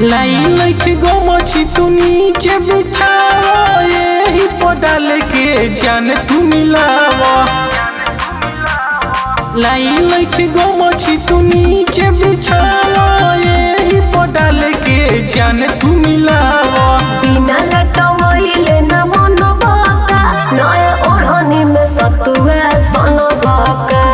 Line लइके गोमछी तू नीचे बिछावा, यही पर डाल के जान तू मिलावा। लाइन लइके गोमछी तू नीचे बिछावा, यही पर डाल के जान तू मिलावा। बिना लटवइले न मन बका, नया ओढ़नी में सतुआ सन बका।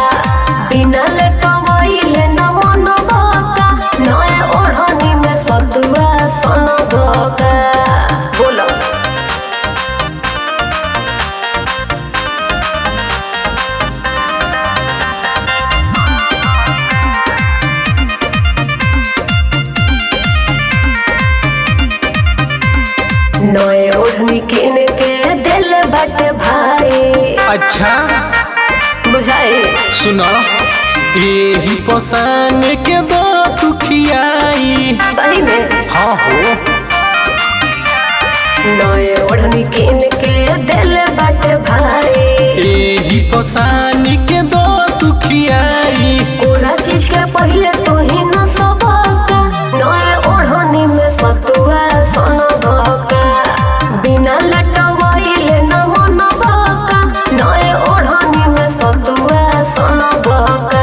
बिना लटवइले न मन बका, नया ओढ़नी में सतुआ सन बका। बोलो नए ओढ़नी किन के दिल बाटे भाई। अच्छा बुझाए सुनो, यही पसान के दो तू खियाई। सही में हाँ हो, नए ओढ़नी किन के दिल बाटे भाई। यही पसान के दो तू खियाई। कोरा चीज के पहले तू ही न सबका, नए ओढ़नी में सतुआ सन बका। बिना लटवइले न मन बका, नए ओढ़नी में सतुआ सन बका।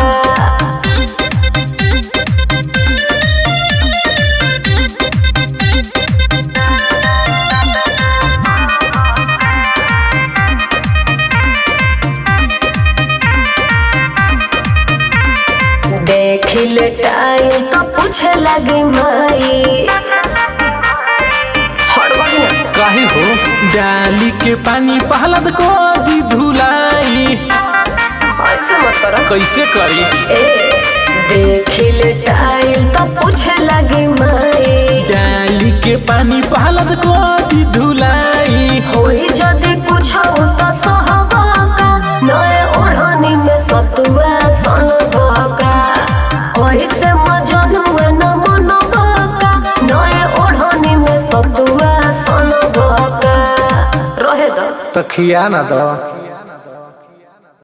देखिले टाइम तो पूछे लगी माई। हड़बड़ी ना काहे हो, डाली के पानी पहलद को दी धुलाई। ऐसे मत करो। कैसे करी? देखिले टाइम तो पूछे लगी माई। डाली के पानी पहलद को दी धुलाई। होई जदी पूछो तो सहबका, नए ओढ़नी में सतुआ सन बका। ऐसे मजनुआ न मन बका, नए ओढ़नी में सतुआ सन बका। रहे दो तो खिया ना दो।